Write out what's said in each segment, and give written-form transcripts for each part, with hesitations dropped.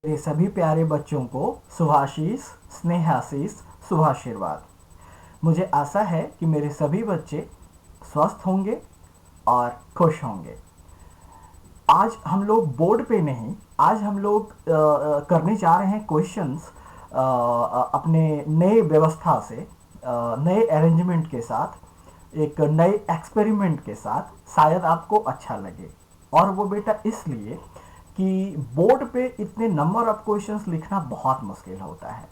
मेरे सभी प्यारे बच्चों को शुभाशीष, स्नेहाशीष, शुभाशीर्वाद। मुझे आशा है कि मेरे सभी बच्चे स्वस्थ होंगे और खुश होंगे। आज हम लोग बोर्ड पे नहीं, आज हम लोग करने जा रहे हैं क्वेश्चंस अपने नए व्यवस्था से, नए अरेंजमेंट के साथ, एक नए एक्सपेरिमेंट के साथ। शायद आपको अच्छा लगे। और वो बेटा इसलिए कि बोर्ड पे इतने नंबर ऑफ क्वेश्चंस लिखना बहुत मुश्किल होता है।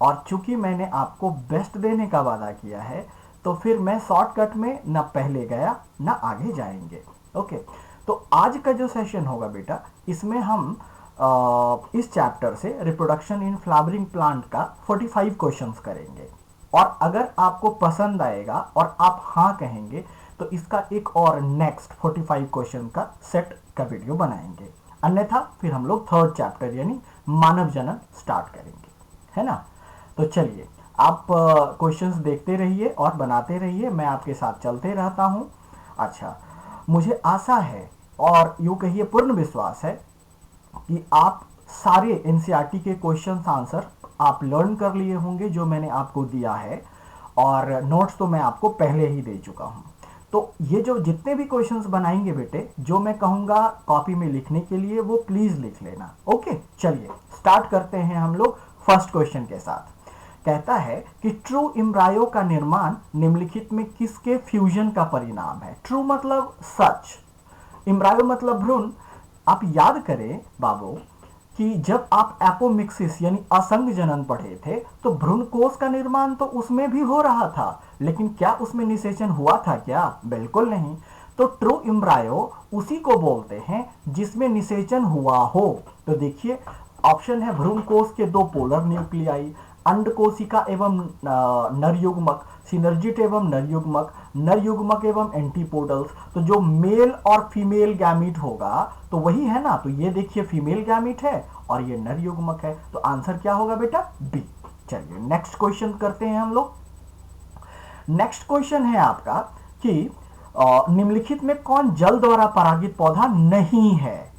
और चूंकि मैंने आपको बेस्ट देने का वादा किया है, तो फिर मैं शॉर्टकट में ना पहले गया ना आगे जाएंगे। ओके, तो आज का जो सेशन होगा बेटा, इसमें हम इस चैप्टर से रिप्रोडक्शन इन फ्लावरिंग प्लांट का 45 क्वेश्चंस करेंगे। और अगर आपको पसंद आएगा और आप हाँ कहेंगे तो इसका एक और नेक्स्ट 45 क्वेश्चन का सेट का वीडियो बनाएंगे। अन्यथा फिर हम लोग थर्ड चैप्टर यानी मानव जनन स्टार्ट करेंगे, है ना। तो चलिए, आप क्वेश्चंस देखते रहिए और बनाते रहिए, मैं आपके साथ चलते रहता हूँ। अच्छा, मुझे आशा है और यूँ कहिए पूर्ण विश्वास है कि आप सारे एनसीईआरटी के क्वेश्चंस आंसर आप लर्न कर लिए होंगे जो मैंने आपको दिया है, और नोट्स तो मैं आपको पहले ही दे चुका हूँ। तो ये जो जितने भी क्वेश्चंस बनाएंगे बेटे, जो मैं कहूँगा कॉपी में लिखने के लिए, वो प्लीज़ लिख लेना। ओके, चलिए स्टार्ट करते हैं हम लोग फर्स्ट क्वेश्चन के साथ। कहता है कि ट्रू एम्ब्रायो का निर्माण निम्नलिखित में किसके फ्यूजन का परिणाम है। ट्रू मतलब सच, एम्ब्रायो मतलब भ्रूण। आप याद करें बाबू कि जब आप एपोमिक्सिस यानी असंग जनन पढ़े थे, तो भ्रूण कोष का निर्माण तो उसमें भी हो रहा था, लेकिन क्या उसमें निषेचन हुआ था क्या? बिल्कुल नहीं। तो ट्रू एम्ब्रायो उसी को बोलते हैं जिसमें निषेचन हुआ हो। तो देखिए, ऑप्शन है भ्रूण कोष के दो पोलर न्यूक्लियाई, अंड कोशिका एवं नर युग्मक, सिनर्जिट एवं नर युग्मक एवं एंटीपोडल्स। तो जो मेल और फीमेल गैमीट होगा तो वही है ना। तो ये देखिए फीमेल गैमीट है और ये नर युग्मक है, तो आंसर क्या होगा बेटा? बी। चलिए नेक्स्ट क्वेश्चन करते हैं हम लोग। नेक्स्ट क्वेश्चन है आपका कि निम्नलिखित में कौन जल द्वारा परागित पौधा नहीं है?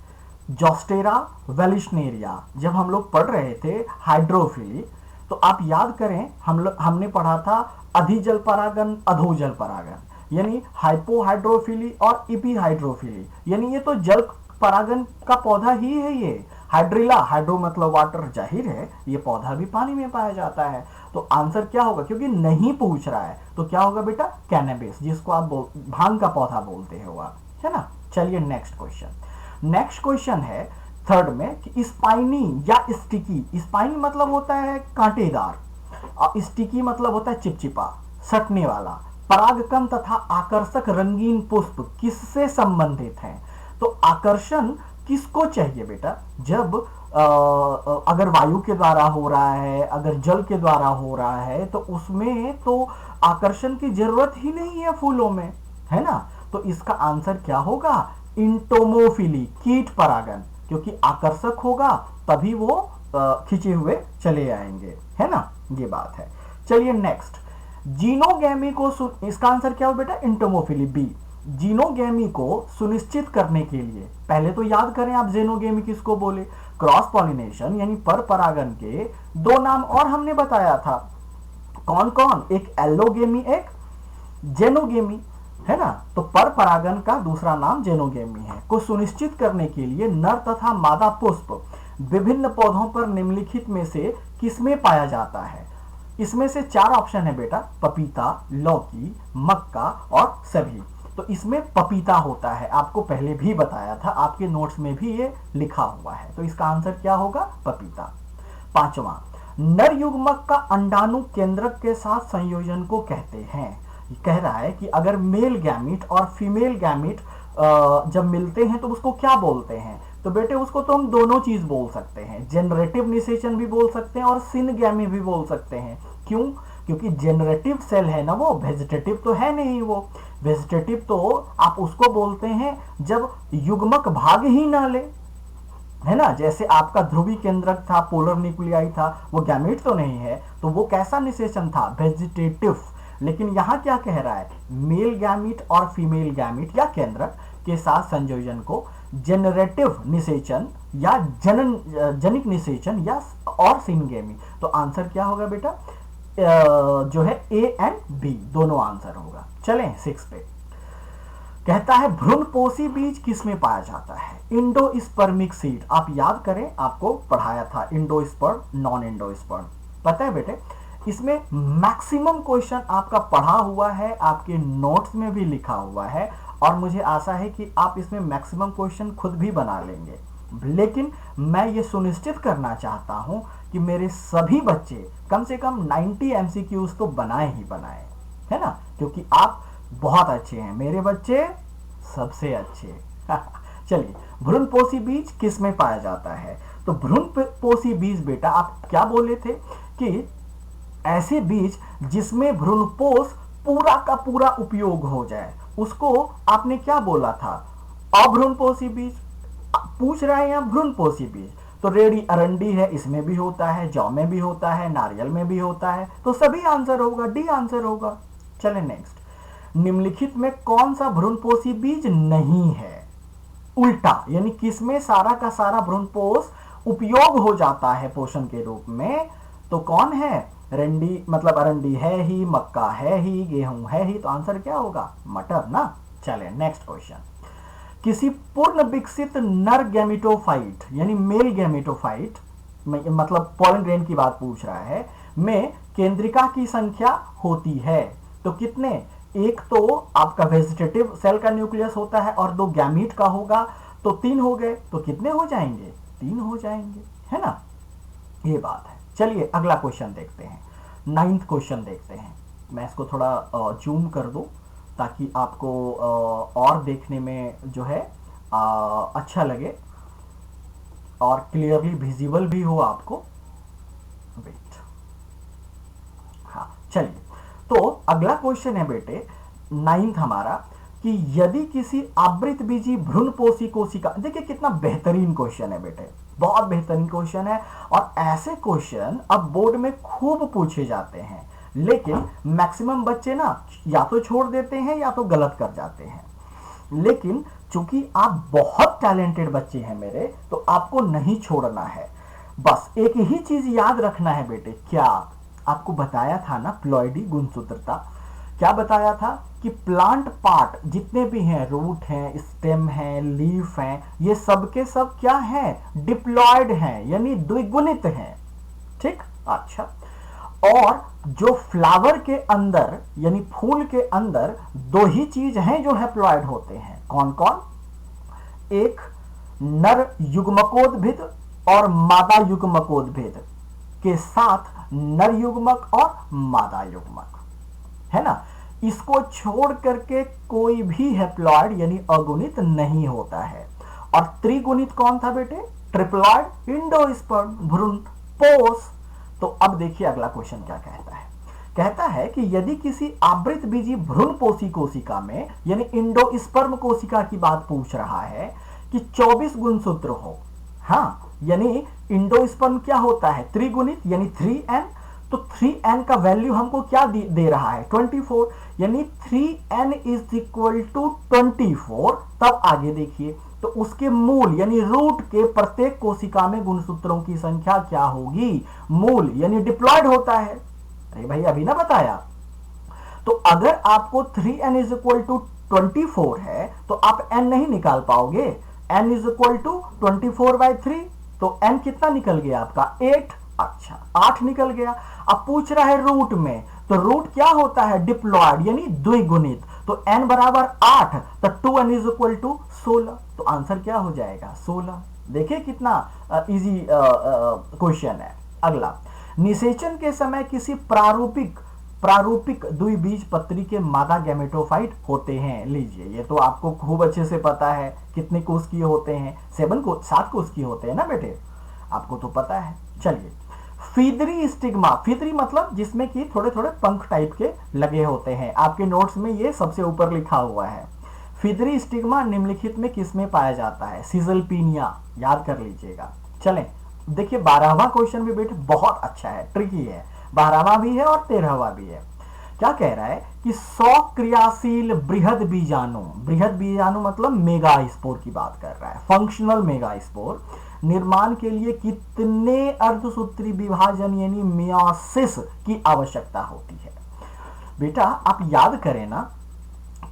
जोस्टेरा, वेलिशनेरिया। जब हम लोग पढ़ रहे थे हाइड्रोफिली, तो आप याद करें हमने पढ़ा था अधिजल परागन, अधोजल परागन, यानी हाइपोहाइड्रोफिली और इपीहाइड्रोफिली। यानी ये तो जल परागन का पौधा ही है। ये हाइड्रिला, हाइड्रो मतलब वाटर, जाहिर है ये पौधा भी पानी में पाया जाता है। तो आंसर क्या होगा? क्योंकि नहीं पूछ रहा है तो क्या होगा बेटा? कैनबिस, जिसको आप भांग का पौधा बोलते हो आप, है ना। चलिए नेक्स्ट क्वेश्चन। नेक्स्ट क्वेश्चन है थर्ड में कि स्पाइनी या स्टिकी। स्पाइनी मतलब होता है कांटेदार और स्टिकी मतलब होता है चिपचिपा, सटने वाला। परागकण तथा आकर्षक रंगीन पुष्प किससे संबंधित हैं? तो आकर्षण किसको चाहिए बेटा? जब अगर वायु के द्वारा हो रहा है, अगर जल के द्वारा हो रहा है, तो उसमें तो आकर्षण की जरूरत ही नहीं है फूलों में, है ना। तो इसका आंसर क्या होगा? इंटोमोफिली, कीट परागन। क्योंकि आकर्षक होगा तभी वो खिंचे हुए चले आएंगे, है ना। ये बात है। चलिए नेक्स्ट, जीनोगैमी को इसका आंसर क्या हो बेटा? इंटोमोफिली, बी। जीनोगैमी को सुनिश्चित करने के लिए पहले तो याद करें आप जेनोगेमी किसको बोले? क्रॉस पॉलिनेशन यानी पर परागन के दो नाम और हमने बताया था। कौन कौन? एक एल्लोगेमी, एक जेनोगेमी, है ना। तो पर परागन का दूसरा नाम जेनोगेमी है। को सुनिश्चित करने के लिए नर तथा मादा पुष्प विभिन्न पौधों पर निम्नलिखित में से किसमें पाया जाता है? इसमें से चार ऑप्शन है बेटा, पपीता, लौकी, मक्का और सभी। तो इसमें पपीता होता है, आपको पहले भी बताया था, आपके नोट्स में भी ये लिखा हुआ है। तो इसका आंसर क्या होगा? पपीता। पांचवा, नर युग्मक का अंडाणु केंद्रक के साथ संयोजन को कहते हैं। कह रहा है कि अगर मेल गैमीट और फीमेल गैमीट जब मिलते हैं तो उसको क्या बोलते हैं? तो बेटे उसको तो हम दोनों चीज बोल सकते हैं, जनरेटिव निषेचन भी बोल सकते हैं और सिनगैमी भी बोल सकते हैं। क्यों? क्योंकि जनरेटिव सेल है ना, वो वेजिटेटिव तो है नहीं। वो वेजिटेटिव तो आप उसको बोलते हैं जब युग्मक भाग ही ना ले, है ना। जैसे आपका ध्रुवी केंद्रक था, पोलर न्यूक्लियाई था, वो गैमीट तो नहीं है, तो वो कैसा निषेचन था? वेजिटेटिव। लेकिन यहां क्या कह रहा है? मेल गैमीट और फीमेल गैमीट या केंद्रक के साथ संयोजन को जनरेटिव निषेचन या जनिक निषेचन या और सिनगेमी। तो आंसर क्या होगा बेटा, जो है ए एंड बी दोनों आंसर होगा। चलें 6 पे। कहता है भ्रूणपोषी बीज किसमें पाया जाता है? Endospermic seed. आप याद करें, आपको पढ़ाया था इंडोस्पर्म नॉन इंडोस्पर्म, पता है बेटे। इसमें मैक्सिमम क्वेश्चन आपका पढ़ा हुआ है, आपके नोट्स में भी लिखा हुआ है, और मुझे आशा है कि आप इसमें मैक्सिमम क्वेश्चन खुद भी बना लेंगे। लेकिन मैं ये सुनिश्चित करना चाहता हूं कि मेरे सभी बच्चे कम से कम 90 एमसीक्यूज तो बनाए ही बनाए, है ना, क्योंकि आप बहुत अच्छे हैं, मेरे बच्चे सबसे अच्छे। चलिए, भ्रूणपोषी बीज किस में पाया जाता है? तो भ्रूणपोषी बीज बेटा आप क्या बोले थे कि ऐसे बीज जिसमें भ्रूणपोष पूरा का पूरा उपयोग हो जाए, उसको आपने क्या बोला था? अभ्रूणपोषी बीज। पूछ रहे हैं यहाँ भ्रूणपोषी बीज, तो रेडी अरंडी है, इसमें भी होता है, जौ में भी होता है, नारियल में भी होता है, तो सभी आंसर होगा, डी आंसर होगा। चले नेक्स्ट। निम्नलिखित में कौन सा भ्रूणपोषी बीज नहीं है? उल्टा, यानी किसमें सारा का सारा भ्रूणपोष उपयोग हो जाता है पोषण के रूप में, तो कौन है? रंडी मतलब अरंडी है ही, मक्का है ही, गेहूं है ही, तो आंसर क्या होगा? मटर ना। चले नेक्स्ट क्वेश्चन। किसी पूर्ण विकसित नर गैमेटोफाइट यानी मेल गैमेटोफाइट, मतलब पॉलन ग्रेन की बात पूछ रहा है, में केंद्रिका की संख्या होती है तो कितने? एक तो आपका वेजिटेटिव सेल का न्यूक्लियस होता है और 2 गैमीट का होगा, तो 3 हो गए, तो कितने हो जाएंगे? 3 हो जाएंगे, है ना, ये बात है। चलिए अगला क्वेश्चन देखते हैं, 9th क्वेश्चन देखते हैं। मैं इसको थोड़ा जूम कर दूं ताकि आपको और देखने में जो है अच्छा लगे और क्लियरली विजिबल भी हो आपको। वेट, हाँ चलिए, तो अगला क्वेश्चन है बेटे 9th हमारा कि यदि किसी आवृतबीजी भ्रूणपोषी कोशिका, देखिए कितना बेहतरीन क्वेश्चन है बेटे, बहुत बेहतरीन क्वेश्चन है, और ऐसे क्वेश्चन अब बोर्ड में खूब पूछे जाते हैं, लेकिन मैक्सिमम बच्चे ना या तो छोड़ देते हैं या तो गलत कर जाते हैं। लेकिन चूंकि आप बहुत टैलेंटेड बच्चे हैं मेरे, तो आपको नहीं छोड़ना है। बस एक ही चीज याद रखना है बेटे, क्या आपको बताया था ना, प्लॉइडी गुणसूत्रता, क्या बताया था कि प्लांट पार्ट जितने भी हैं, रूट हैं, स्टेम हैं, लीफ हैं, ये सब के सब क्या हैं? डिप्लॉयड हैं, यानी द्विगुणित हैं, ठीक। अच्छा, और जो फ्लावर के अंदर यानी फूल के अंदर 2 ही चीज हैं जो हैप्लॉयड होते हैं, कौन कौन? एक नर युग्मकोद्भिद और मादा युग्मकोद्भिद के साथ नर युग्मक और मादा युग्मक, है ना। इसको छोड़ करके कोई भी हैप्लॉयड यानी अगुणित नहीं होता है। और त्रिगुणित कौन था बेटे? ट्रिप्लॉयड इंडोस्पर्म भ्रूणपोष। तो अब देखिए अगला क्वेश्चन क्या कहता है। कहता है कि यदि किसी आवृतबीजी भ्रूणपोषी कोशिका में, यानी इंडोस्पर्म कोशिका की बात पूछ रहा है, कि 24 गुणसूत्र हो, हाँ, यानी इंडोस्पर्म क्या होता है? त्रिगुणित यानी 3n, तो 3n का वैल्यू हमको क्या दे रहा है? 24, यानी 3n इज इक्वल टू 24। तब आगे देखिए, तो उसके मूल यानी रूट के प्रत्येक कोशिका में गुणसूत्रों की संख्या क्या होगी? मूल यानी डिप्लॉयड होता है। अरे भाई अभी ना बताया। तो अगर आपको 3n इज इक्वल टू 24 है तो आप n नहीं निकाल पाओगे। n इज इक्वल टू 24/3, तो n कितना निकल गया आपका? 8। अच्छा, 8 निकल गया। अब पूछ रहा है रूट में, तो रूट क्या होता है? डिप्लॉयड यानी द्विगुणित, तो n बराबर 8, तो 2n इज इक्वल टू 16, तो आंसर क्या हो जाएगा? 16। देखिए कितना इजी क्वेश्चन है। अगला, निषेचन के समय किसी प्रारूपिक द्विबीजपत्री के मादा गैमेटोफाइट होते हैं। लीजिए, ये तो आपको खूब अच्छे से पता है, कितने कोष किए होते हैं? 7 कोष किए होते हैं ना बेटे, आपको तो पता है। चलिए, फीदरी स्टिग्मा, फीदरी मतलब जिसमें कि थोड़े थोड़े पंख टाइप के लगे होते हैं, आपके नोट्स में ये सबसे ऊपर लिखा हुआ है। फीदरी स्टिग्मा निम्नलिखित में किसमें पाया जाता है? सिजलपीनिया, याद कर लीजिएगा। चलें, देखिए 12वां क्वेश्चन भी बेटे बहुत अच्छा है, ट्रिकी है, 12वां भी है और 13वां भी है। क्या कह रहा है कि 100 क्रियाशील बृहद बीजाणु मतलब मेगा स्पोर की बात कर रहा है, फंक्शनल मेगा स्पोर निर्माण के लिए कितने अर्धसूत्री विभाजन यानी मियोसिस की आवश्यकता होती है। बेटा आप याद करें ना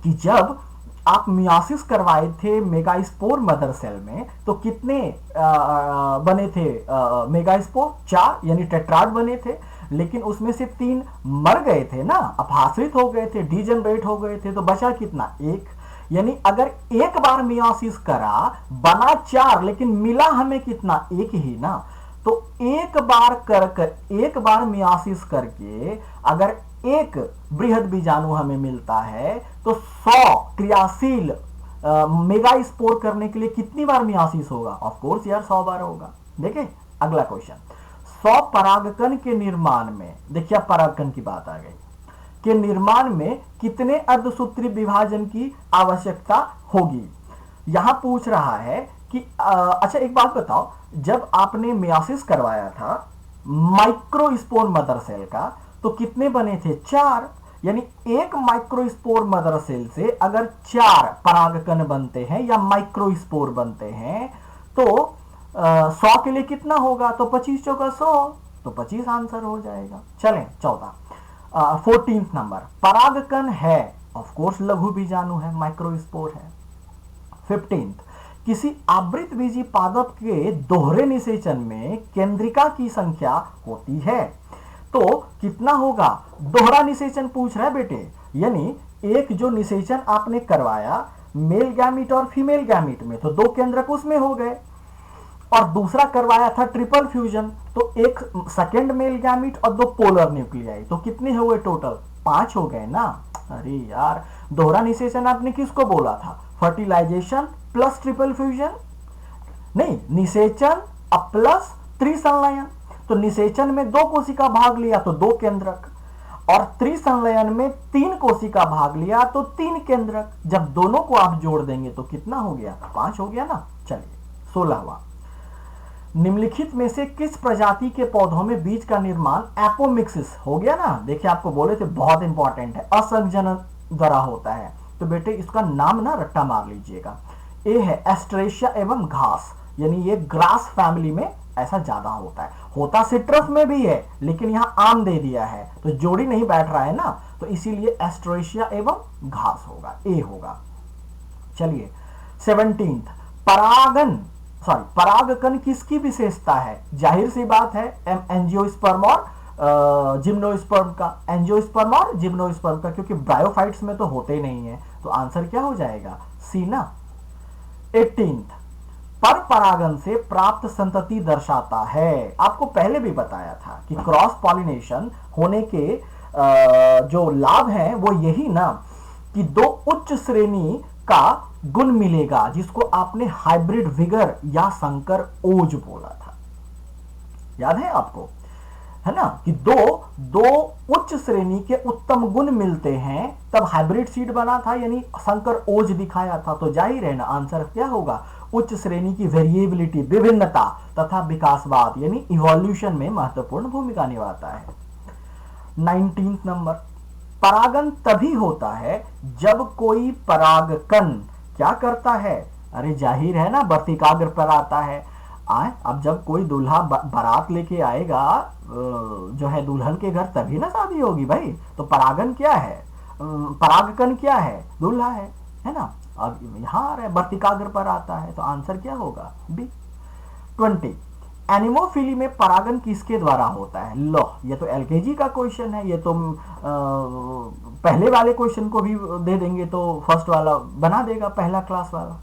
कि जब आप मियोसिस करवाए थे मेगास्पोर मदर सेल में तो कितने बने थे मेगास्पोर? 4 यानी टेट्राड बने थे, लेकिन उसमें से 3 मर गए थे ना, अपहासित हो गए थे, डीजनरेट हो गए थे, तो बचा कितना? 1। यानी अगर एक बार मियोसिस करा बना 4 लेकिन मिला हमें कितना? 1 ही ना। तो एक बार मियोसिस करके अगर एक बृहद बीजाणु हमें मिलता है तो 100 क्रियाशील मेगा स्पोर करने के लिए कितनी बार मियोसिस होगा? ऑफ कोर्स यार 100 बार होगा। देखिए अगला क्वेश्चन, 100 परागकण के निर्माण में, देखिए परागकण की बात आ गई, के निर्माण में कितने अर्धसूत्री विभाजन की आवश्यकता होगी? यहां पूछ रहा है कि अच्छा एक बात बताओ, जब आपने मियोसिस करवाया था माइक्रोस्पोर मदर सेल का तो कितने बने थे? 4। यानी एक माइक्रोस्पोर मदर सेल से अगर 4 परागकण बनते हैं या माइक्रोस्पोर बनते हैं तो 100 के लिए कितना होगा? तो 25 चौका 100, तो 25 आंसर हो जाएगा। चलें 14th नंबर, परागकण है ऑफ कोर्स लघु बीजाणु है, माइक्रोस्पोर है। 15th, किसी आवृत बीजी पादप के दोहरे निषेचन में केंद्रिका की संख्या होती है, तो कितना होगा? दोहरा निषेचन पूछ रहा है बेटे, यानी एक जो निषेचन आपने करवाया मेल गैमीट और फीमेल गैमीट में तो 2 केंद्रक उसमें हो गए, और दूसरा करवाया था ट्रिपल फ्यूजन तो एक सेकेंड मेल गैमीट और 2 पोलर न्यूक्लियाई, तो कितने हुए टोटल? 5 हो गए ना। अरे यार दोहरा निषेचन आपने किसको बोला था? Fertilization plus triple fusion? नहीं, निषेचन प्लस त्रिसंलयन। तो निषेचन में 2 कोशिका भाग लिया तो 2 केंद्रक, और त्रिसंलयन में 3 कोशिका भाग लिया तो 3 केंद्रक। जब दोनों को आप जोड़ देंगे तो कितना हो गया? 5 हो गया ना। चलिए 16वां, निम्नलिखित में से किस प्रजाति के पौधों में बीज का निर्माण एपोमिक्सिस हो गया ना? देखिए आपको बोले थे बहुत इंपॉर्टेंट है, असंजनन द्वारा होता है, तो बेटे इसका नाम ना रट्टा मार लीजिएगा। ए है एस्ट्रेशिया एवं घास, यानी ये ग्रास फैमिली में ऐसा ज्यादा होता है, होता सिट्रस में भी है लेकिन यहां आम दे दिया है तो जोड़ी नहीं बैठ रहा है ना, तो इसीलिए एस्ट्रेशिया एवं घास होगा, ए होगा। चलिए 17th, परागकण किसकी विशेषता है? जाहिर सी बात है एंजियोस्पर्म और जिम्नोस्पर्म का, एंजियोस्पर्म और जिम्नोस्पर्म का, क्योंकि ब्रायोफाइट्स में तो होते ही नहीं है, तो आंसर क्या हो जाएगा? सी ना। 18th, पर परागन से प्राप्त संतति दर्शाता है। आपको पहले भी बताया था कि क्रॉस पॉलिनेशन होने के जो लाभ हैं वो यही ना कि 2 उच्च श्रेणी का गुण मिलेगा, जिसको आपने हाइब्रिड विगर या संकर ओज बोला था, याद है आपको, है ना, कि दो उच्च श्रेणी के उत्तम गुण मिलते हैं तब हाइब्रिड सीड बना था, यानी संकर ओज दिखाया था। तो जाहिर है ना आंसर क्या होगा? उच्च श्रेणी की वेरिएबिलिटी, विभिन्नता तथा विकासवाद यानी इवोल्यूशन में महत्वपूर्ण भूमिका निभाता है। 19th नंबर, परागन तभी होता है जब कोई परागकण क्या करता है? अरे जाहिर है ना, वर्तिकाग्र पर आता है। अब जब कोई दूल्हा बारात लेके आएगा जो है दुल्हन के घर, तभी ना शादी होगी भाई। तो परागन क्या है? परागकण क्या है? दूल्हा है ना। अब यहाँ वर्तिकाग्र पर आता है, तो आंसर क्या होगा? बी। 20, एनिमोफिली में परागन किसके द्वारा होता है? लो, ये तो एलकेजी का क्वेश्चन है, ये तो पहले वाले क्वेश्चन को भी दे देंगे तो फर्स्ट वाला बना देगा, पहला क्लास वाला।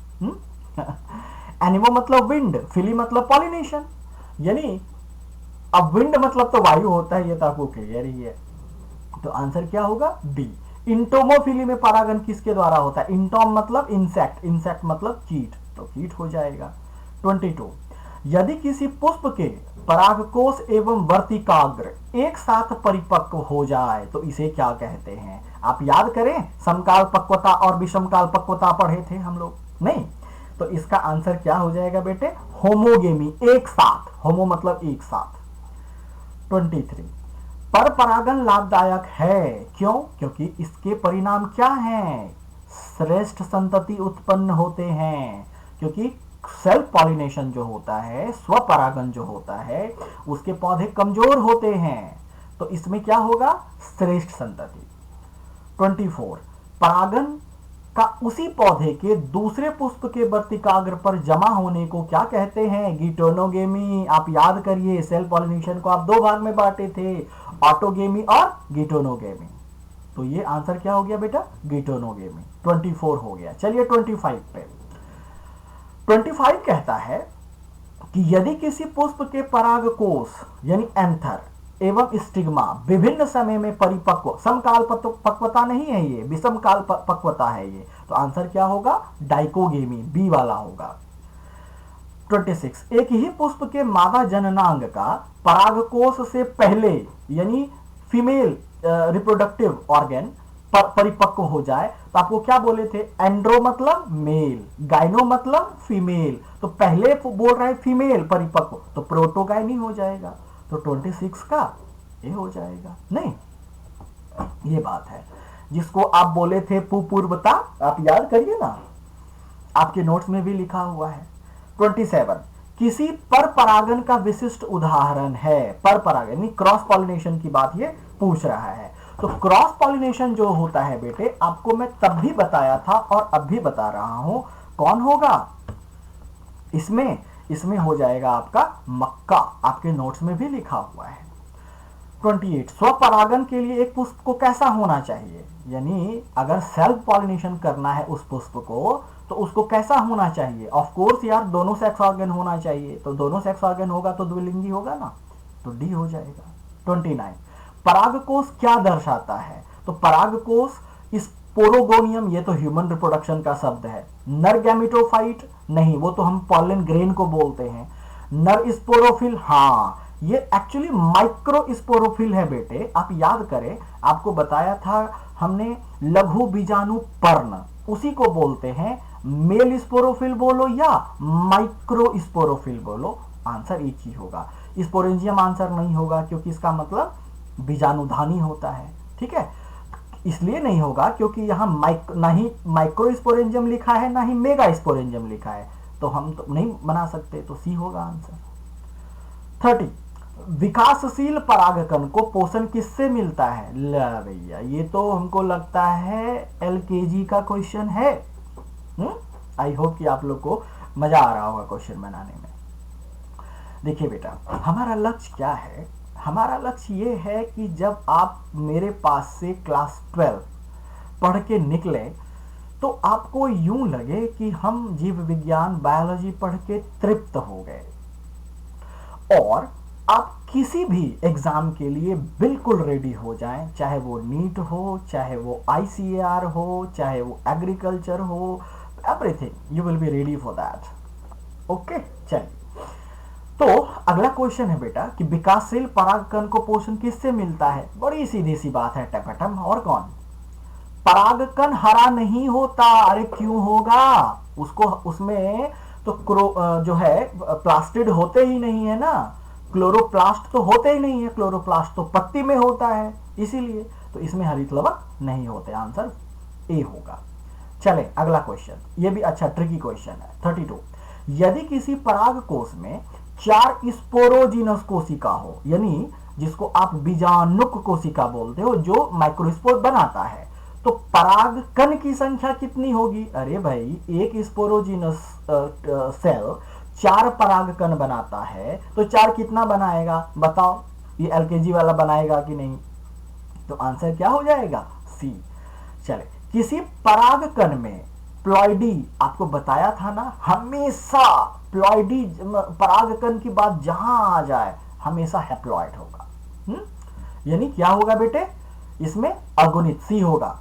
एनिमो मतलब विंड, फिली मतलब पॉलिनेशन, यानी अब विंड मतलब तो वायु होता है, ये तो आपको क्लियर ही है। तो आंसर क्या होगा? डी। इंटोमोफिली में परागन किसके द्वारा होता है? इंटोम मतलब इंसेक्ट, इंसेक्ट मतलब कीट, तो कीट हो जाएगा। 22, यदि किसी पुष्प के परागकोश एवं वर्तिकाग्र एक साथ परिपक्व हो जाए तो इसे क्या कहते हैं? आप याद करें, समकाल पक्वता और विषमकाल पक्वता पढ़े थे हम लोग, नहीं? तो इसका आंसर क्या हो जाएगा बेटे? होमोगेमी, एक साथ, होमो मतलब एक साथ। 23, पर परागन लाभदायक है। क्यों? क्योंकि इसके परिणाम क्या हैं? श्रेष्ठ संतति उत्पन्न होते हैं। क्योंकि सेल्फ पॉलिनेशन जो होता है, स्वपरागन जो होता है, उसके पौधे कमजोर होते हैं, तो इसमें क्या होगा? श्रेष्ठ संतति। 24 परागन का उसी पौधे के दूसरे पुष्प के वर्तिकाग्र पर जमा होने को क्या कहते हैं? गिटोनोगेमी। आप याद करिए, सेल पॉलिनेशन को आप दो भाग में बांटे थे, ऑटोगेमी और गिटोनोगेमी। तो ये आंसर क्या हो गया बेटा? गिटोनोगेमी। 24 हो गया। चलिए 25 पे। 25 कहता है कि यदि किसी पुष्प के परागकोश यानी एंथर एवं स्टिग्मा विभिन्न समय में परिपक्व, समकाल पक्वता नहीं है, ये विषम काल पक्वता है ये, तो आंसर क्या होगा? डाइकोगेमी, बी वाला होगा। 26 एक ही पुष्प के मादा जननांग का परागकोश से पहले यानी फीमेल रिप्रोडक्टिव ऑर्गन परिपक्व हो जाए तो आपको क्या बोले थे? एंड्रो मतलब मेल, गाइनो मतलब फीमेल, तो पहले बोल रहे फीमेल परिपक्व, तो प्रोटोगाइनी हो जाएगा। तो 26 का ये हो जाएगा। नहीं, ये बात है जिसको आप बोले थे पूर्वता, आप याद करिए ना, आपके नोट्स में भी लिखा हुआ है। 27 किसी पर परागन का विशिष्ट उदाहरण है। पर परागन यानी क्रॉस पॉलिनेशन की बात ये पूछ रहा है। तो क्रॉस पॉलिनेशन जो होता है बेटे, आपको मैं तब भी बताया था और अब भी बता रहा हूं, कौन होगा इसमें हो जाएगा आपका मक्का, आपके नोट्स में भी लिखा हुआ है। 28 स्वपरागन के लिए एक पुष्प को कैसा होना चाहिए? यानी अगर सेल्फ पॉलिनेशन करना है उस पुष्प को, तो उसको कैसा होना चाहिए? ऑफ कोर्स यार, दोनों सेक्स ऑर्गन होना चाहिए, तो दोनों सेक्स ऑर्गन होगा तो द्विलिंगी होगा ना, तो डी हो जाएगा। 29 परागकोश क्या दर्शाता है? तो परागकोश स्पोरोगोनियम, ये तो ह्यूमन रिप्रोडक्शन का शब्द है। नर गैमेटोफाइट नहीं, वो तो हम पॉलन ग्रेन को बोलते हैं। नर स्पोरोफिल, हाँ ये एक्चुअली माइक्रो स्पोरोफिल है बेटे, आप याद करें, आपको बताया था हमने लघु बीजाणु पर्ण, उसी को बोलते हैं। मेल स्पोरोफिल बोलो या माइक्रो स्पोरोफिल बोलो, आंसर एक ही होगा। स्पोरेंजियम आंसर नहीं होगा क्योंकि इसका मतलब बीजाणुधानी होता है, ठीक है, इसलिए नहीं होगा क्योंकि यहाँ ना ही माइक्रो स्पोरेंजियम लिखा है ना ही मेगा स्पोरेंजियम लिखा है, तो हम तो नहीं बना सकते, तो सी होगा आंसर। 30 विकासशील परागकण को पोषण किससे मिलता है? ला भैया, ये तो हमको लगता है एलकेजी का क्वेश्चन है। आई होप कि आप लोग को मजा आ रहा होगा क्वेश्चन बनाने में। देखिए बेटा, हमारा लक्ष्य क्या है? हमारा लक्ष्य ये है कि जब आप मेरे पास से क्लास 12 पढ़ के निकले तो आपको यूं लगे कि हम जीव विज्ञान बायोलॉजी पढ़ के तृप्त हो गए और आप किसी भी एग्जाम के लिए बिल्कुल रेडी हो जाएं, चाहे वो नीट हो, चाहे वो ICAR हो, चाहे वो एग्रीकल्चर हो, everything you will be ready for that. Okay, चलिए, तो अगला क्वेश्चन है बेटा कि विकासशील परागकण को पोषण किससे मिलता है? बड़ी सीधी सी बात है, टपटम, और कौन? परागकण हरा नहीं होता। अरे क्यों होगा? उसको उसमें तो जो है प्लास्टिड होते ही नहीं है ना, क्लोरोप्लास्ट तो होते ही नहीं है, क्लोरोप्लास्ट तो पत्ती में होता है, इसीलिए तो इसमें हरित लवक नहीं होते, आंसर ए होगा। चले अगला क्वेश्चन, ये भी अच्छा ट्रिकी क्वेश्चन है। 32 यदि किसी परागकोश में 4 स्पोरोजीनस कोशिका हो, यानी जिसको आप बीजाणुक कोशिका बोलते हो, जो माइक्रोस्पोर बनाता है, तो परागकण की संख्या कितनी होगी? अरे भाई, एक स्पोरोजीनस सेल 4 परागकण बनाता है, तो 4 कितना बनाएगा बताओ? ये एलकेजी वाला बनाएगा कि नहीं? तो आंसर क्या हो जाएगा? सी। चले, किसी परागकण में प्लॉइडी, आपको बताया था ना, हमेशा प्लॉइडी परागकण की बात जहां आ जाए हमेशा हैप्लॉइड होगा। यानी क्या होगा बेटे? इसमें अगुणित, सी होगा।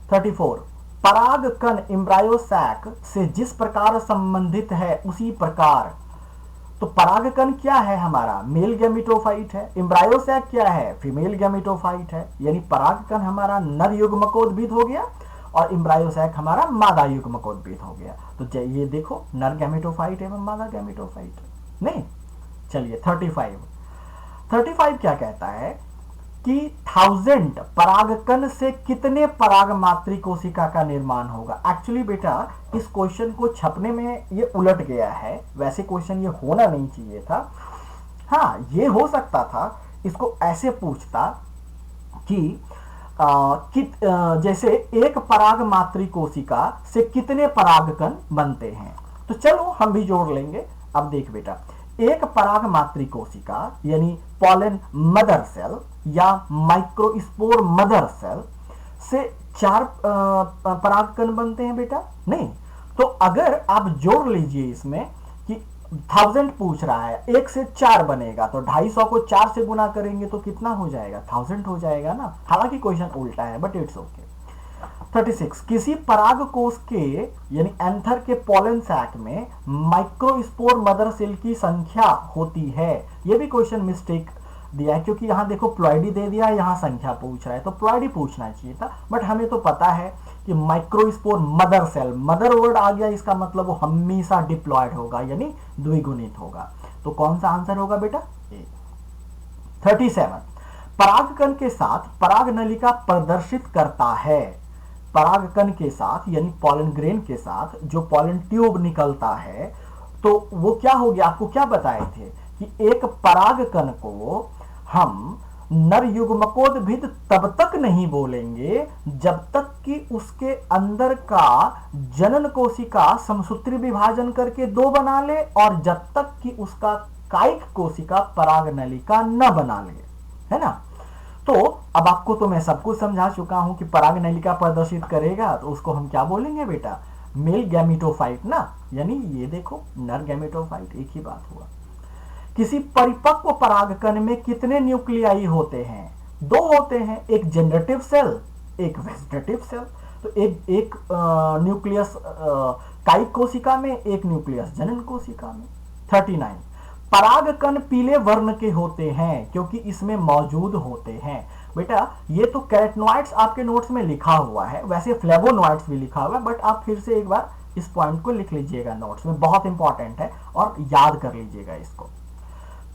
34 परागकण एम्ब्रायो सैक से जिस प्रकार संबंधित है उसी प्रकार, तो परागकण क्या है हमारा? मेल गैमेटोफाइट है। एम्ब्रायो सैक क्या है? फीमेल गैमेटोफाइट है। यानी परागकण हमारा नर युग्मकोद्भिद हो गया और एम्ब्रायो सैक हमारा मादा युग्मकोद्भिद हो गया। तो ये देखो, नर गैमेटोफाइट एवं मादा गैमेटोफाइट नहीं। चलिए 35 क्या कहता है कि 1000 परागकण से कितने पराग मातृ कोशिका का निर्माण होगा। एक्चुअली बेटा इस क्वेश्चन को छपने में ये उलट गया है, वैसे क्वेश्चन ये होना नहीं चाहिए था। हाँ, ये हो सकता था इसको ऐसे पूछता कि जैसे एक पराग मातृ कोशिका से कितने परागकण बनते हैं। तो चलो हम भी जोड़ लेंगे। अब देख बेटा, एक पराग मातृ कोशिका यानी पॉलन मदर सेल या माइक्रोस्पोर मदर सेल से 4 परागकण बनते हैं बेटा, नहीं। तो अगर आप जोड़ लीजिए इसमें कि 1000 पूछ रहा है, 1 से 4 बनेगा, तो 250 को 4 से गुना करेंगे तो कितना हो जाएगा, 1000 हो जाएगा ना। हालांकि क्वेश्चन उल्टा है, बट इट्स ओके। 36, किसी पराग कोश के यानी एंथर के पोलन सैक में माइक्रोस्पोर मदर सेल की संख्या होती है। यह भी क्वेश्चन मिस्टेक दिया है, क्योंकि यहां देखो प्लॉइडी दे दिया, यहां संख्या पूछ रहा है, तो प्लॉइडी पूछना चाहिए था। बट हमें तो पता है कि microspore mother cell, mother word आ गया, इसका मतलब वो हमेशा डिप्लॉयड होगा यानी द्विगुणित होगा। तो कौन सा आंसर होगा बेटा, ए। 37, परागकण के साथ पराग नलिका प्रदर्शित करता है। परागकण के साथ यानी पॉलन ग्रेन के साथ जो पॉलन ट्यूब निकलता है, तो वो क्या हो गया, आपको क्या बताए थे कि एक परागकण को हम नर युग्मकोद्भिद तब तक नहीं बोलेंगे जब तक कि उसके अंदर का जनन कोशिका समसूत्री विभाजन करके 2 बना ले, और जब तक कि उसका कायिक कोशिका पराग नलिका न बना ले, है ना। तो अब आपको तो मैं सब कुछ समझा चुका हूं कि पराग नलिका प्रदर्शित करेगा तो उसको हम क्या बोलेंगे बेटा, मेल गैमेटोफाइट ना, यानी ये देखो नर गैमेटोफाइट, एक ही बात हुआ। किसी परिपक्व परागकण में कितने न्यूक्लियाई होते हैं, 2 होते हैं, एक जनरेटिव सेल, एक वेजिटेटिव सेल। तो एक न्यूक्लियस कायिक कोशिका में, एक न्यूक्लियस जनन कोशिका में। 39, परागकण पीले वर्ण के होते हैं क्योंकि इसमें मौजूद होते हैं। बेटा ये तो कैरोटिनॉइड्स आपके नोट्स में लिखा हुआ है, वैसे फ्लेवोनॉइड्स भी लिखा हुआ है, बट आप फिर से एक बार इस पॉइंट को लिख लीजिएगा नोट्स में, बहुत इंपॉर्टेंट है और याद कर लीजिएगा इसको।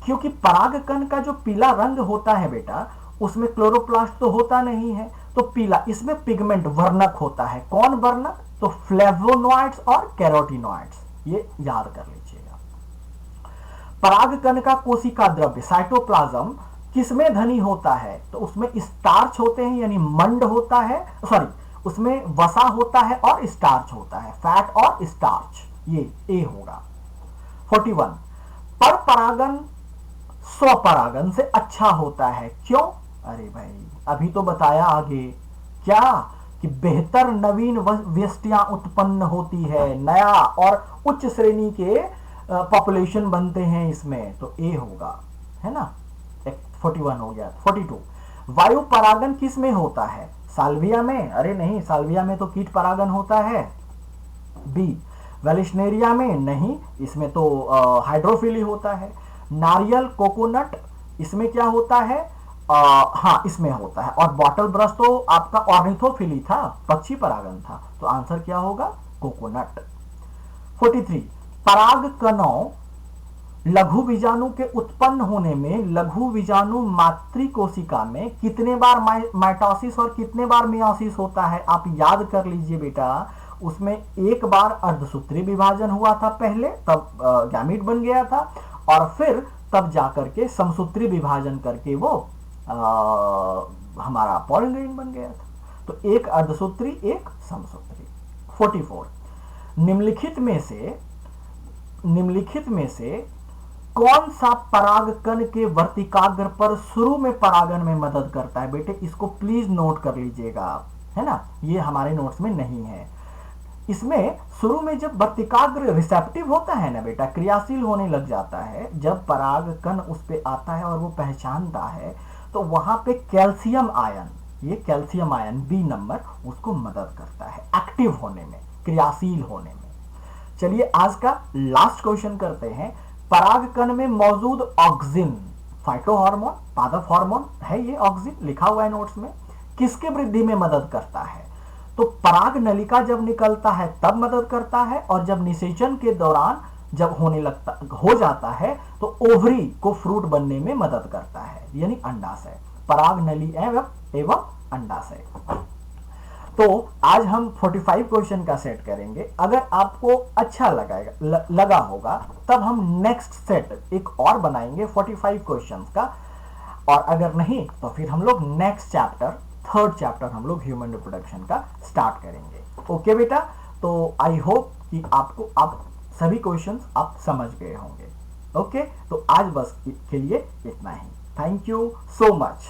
क्योंकि परागकण का जो पीला रंग होता है बेटा, उसमें क्लोरोप्लास्ट तो होता नहीं है, तो पीला, इसमें पिगमेंट वर्णक होता है। कौन वर्णक, तो फ्लेवोनॉइड्स और कैरोटिनॉइड्स, ये याद कर लीजिएगा। परागकण का कोशिका द्रव्य साइटोप्लाज्म किसमें धनी होता है, तो उसमें स्टार्च होते हैं यानी मंड होता है, सॉरी उसमें वसा होता है और स्टार्च होता है, फैट और स्टार्च, ये ए होगा। 41, पर परागन स्वपरागन से अच्छा होता है, क्यों, अरे भाई अभी तो बताया आगे क्या, कि बेहतर नवीन व्यष्टियां उत्पन्न होती है, नया और उच्च श्रेणी के पॉपुलेशन बनते हैं इसमें, तो ए होगा, है ना। 41 हो गया। 42, वायु परागन किस में होता है, साल्विया में, अरे नहीं साल्विया में तो कीट परागन होता है। बी, वेलिश्नेरिया में, नहीं इसमें तो हाइड्रोफिली होता है। नारियल कोकोनट, इसमें क्या होता है, हाँ इसमें होता है। और बॉटल ब्रश तो आपका ऑर्निथोफिली था, पक्षी परागन था, तो आंसर क्या होगा, कोकोनट। 43, परागकणों लघु बीजाणु के उत्पन्न होने में लघु बीजाणु मातृ कोशिका में कितने बार माइटोसिस और कितने बार मियोसिस होता है, आप याद कर लीजिए बेटा। उसमें एक बार अर्धसूत्री विभाजन हुआ था पहले, तब गैमीट बन गया था, और फिर तब जाकर के समसूत्री विभाजन करके वो हमारा पॉलन ग्रेन बन गया था। तो एक अर्धसूत्री एक समसूत्री। 44, निम्नलिखित में से कौन सा परागकण के वर्तिकाग्र पर शुरू में परागन में मदद करता है, बेटे इसको प्लीज नोट कर लीजिएगा आप, है ना, ये हमारे नोट्स में नहीं है। इसमें शुरू में जब वर्तिकाग्र रिसेप्टिव होता है ना बेटा, क्रियाशील होने लग जाता है, जब परागकण उस पे आता है और वो पहचानता है, तो वहां पे कैल्शियम आयन, ये कैल्शियम आयन बी नंबर उसको मदद करता है एक्टिव होने में, क्रियाशील होने में। चलिए आज का लास्ट क्वेश्चन करते हैं। परागकण में मौजूद ऑक्सिन, फाइटो हार्मोन, पादप हार्मोन है, ये ऑक्सिन लिखा हुआ है नोट्स में, किसके वृद्धि में मदद करता है, तो पराग नलिका जब निकलता है तब मदद करता है, और जब निषेचन के दौरान जब हो जाता है तो ओवरी को फ्रूट बनने में मदद करता है, यानी अंडाशय। पराग नली एवं अंडाशय। तो आज हम 45 क्वेश्चन का सेट करेंगे। अगर आपको अच्छा लगा होगा तब हम नेक्स्ट सेट एक और बनाएंगे 45 क्वेश्चंस का, और अगर नहीं तो फिर हम लोग नेक्स्ट चैप्टर, थर्ड चैप्टर हम लोग ह्यूमन रिप्रोडक्शन का स्टार्ट करेंगे। ओके बेटा, तो आई होप कि आप सभी क्वेश्चंस आप समझ गए होंगे। ओके, तो आज बस के लिए इतना ही। Thank you so much.